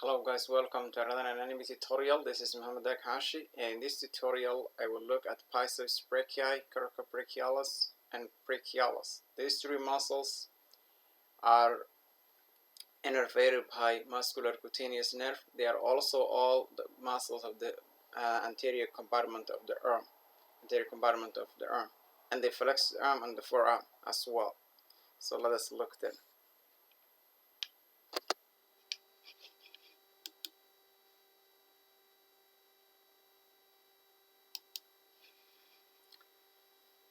Hello guys, welcome to another anatomy tutorial. This is Muhammad Hashi, and in this tutorial I will look at Biceps Brachii, Coracobrachialis, and Brachialis. These three muscles are innervated by muscular cutaneous nerve. They are also all the muscles of the anterior compartment of the arm, and they flex the arm and the forearm as well. So let us look then.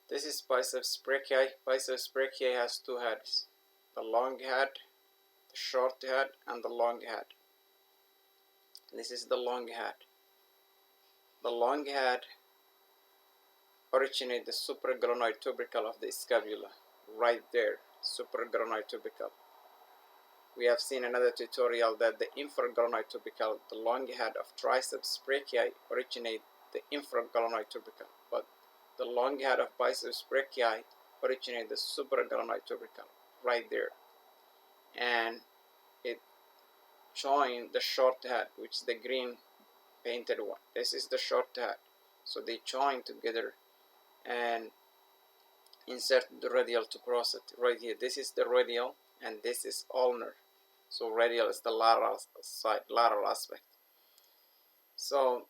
This is Biceps Brachii. Biceps Brachii has two heads, the long head, the short head, and the long head. This is the long head. The long head originates the supraglenoid tubercle of the scapula, right there, supraglenoid tubercle. We have seen another tutorial that the infraglenoid tubercle, the long head of triceps brachii, originates the infraglenoid tubercle, but the long head of biceps brachii originates the supraglenoid tubercle, right there, and it join the short head, which is the green painted one. This is the short head. So they join together and insert the radial tuberosity right here. This is the radial and this is ulnar. So radial is the lateral side, lateral aspect. So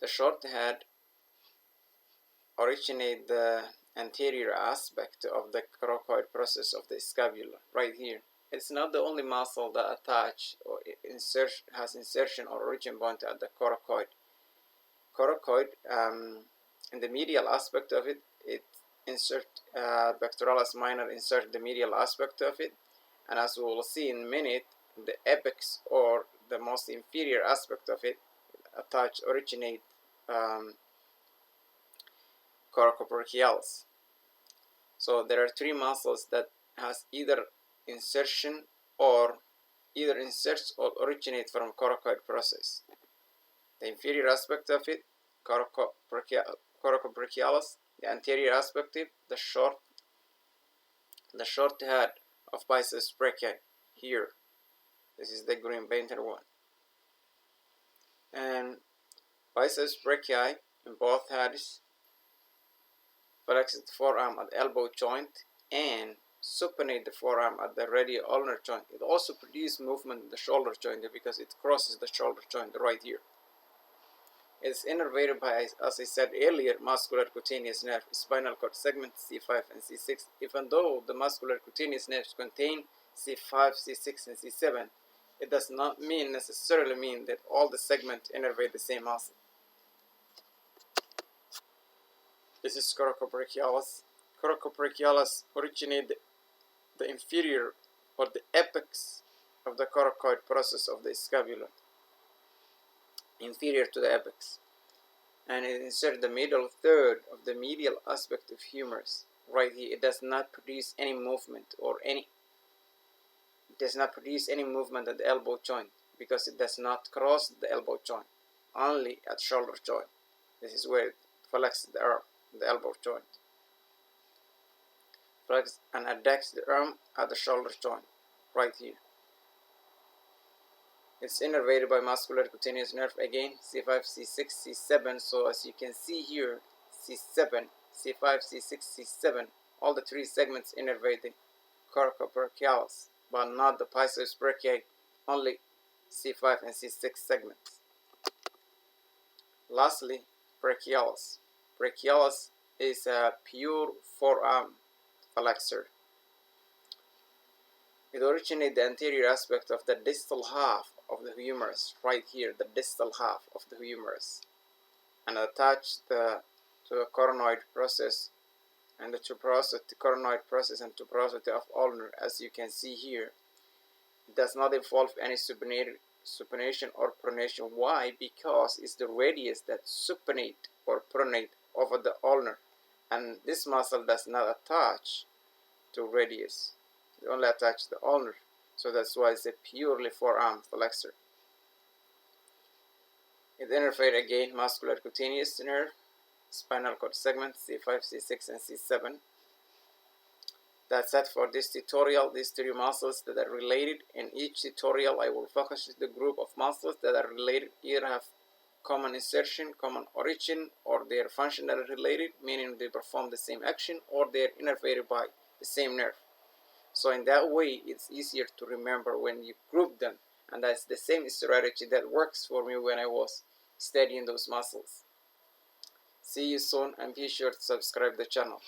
the short head originate the anterior aspect of the coracoid process of the scapula right here. It's not the only muscle that attach or has insertion or origin point at the coracoid. Coracoid, in the medial aspect of it, pectoralis minor insert the medial aspect of it, and as we will see in a minute, the apex or the most inferior aspect of it originate Coracobrachialis. So there are three muscles that has either inserts or originate from coracoid process. The inferior aspect of it, Coracobrachialis, the anterior aspect of it, the short head of Biceps Brachii here. This is the green painted one. And Biceps Brachii in both heads flex the forearm at the elbow joint and supinate the forearm at the radial-ulnar joint. It also produces movement in the shoulder joint because it crosses the shoulder joint right here. It's innervated by, as I said earlier, muscular cutaneous nerve, spinal cord segment C5 and C6. Even though the muscular cutaneous nerves contain C5, C6, and C7, it does not necessarily mean that all the segments innervate the same muscle. This is Coracobrachialis. Coracobrachialis originate the inferior or the apex of the coracoid process of the scapula, inferior to the apex, and it inserts the middle third of the medial aspect of humerus right here. It does not produce any movement at the elbow joint because it does not cross the elbow joint, only at shoulder joint. This is where it flexes the arm, the elbow joint. Flex and adducts the arm at the shoulder joint right here. It's innervated by muscular cutaneous nerve again, C5, C6, C7. So as you can see here, C7, C5, C6, C7, all the three segments innervate the Coracobrachialis, but not the Biceps Brachii, only C5 and C6 segments. Lastly, Brachialis. Brachialis is a pure forearm flexor. It originates the anterior aspect of the distal half of the humerus, right here, the distal half of the humerus, and attach to the coronoid process and the coronoid process and tuberosity of ulnar, as you can see here. It does not involve any supination or pronation. Why? Because it's the radius that supinate or pronate over the ulnar, and this muscle does not attach to radius. It only attaches the ulnar, so that's why it's a purely forearm flexor. It innervates again muscular cutaneous nerve, spinal cord segment C5, C6, and C7. That's it for this tutorial. These three muscles that are related. In each tutorial I will focus on the group of muscles that are related, either have common insertion, common origin, or they are functionally related, meaning they perform the same action, or they are innervated by the same nerve. So in that way it's easier to remember when you group them, and that's the same strategy that works for me when I was studying those muscles. See you soon, and be sure to subscribe the channel.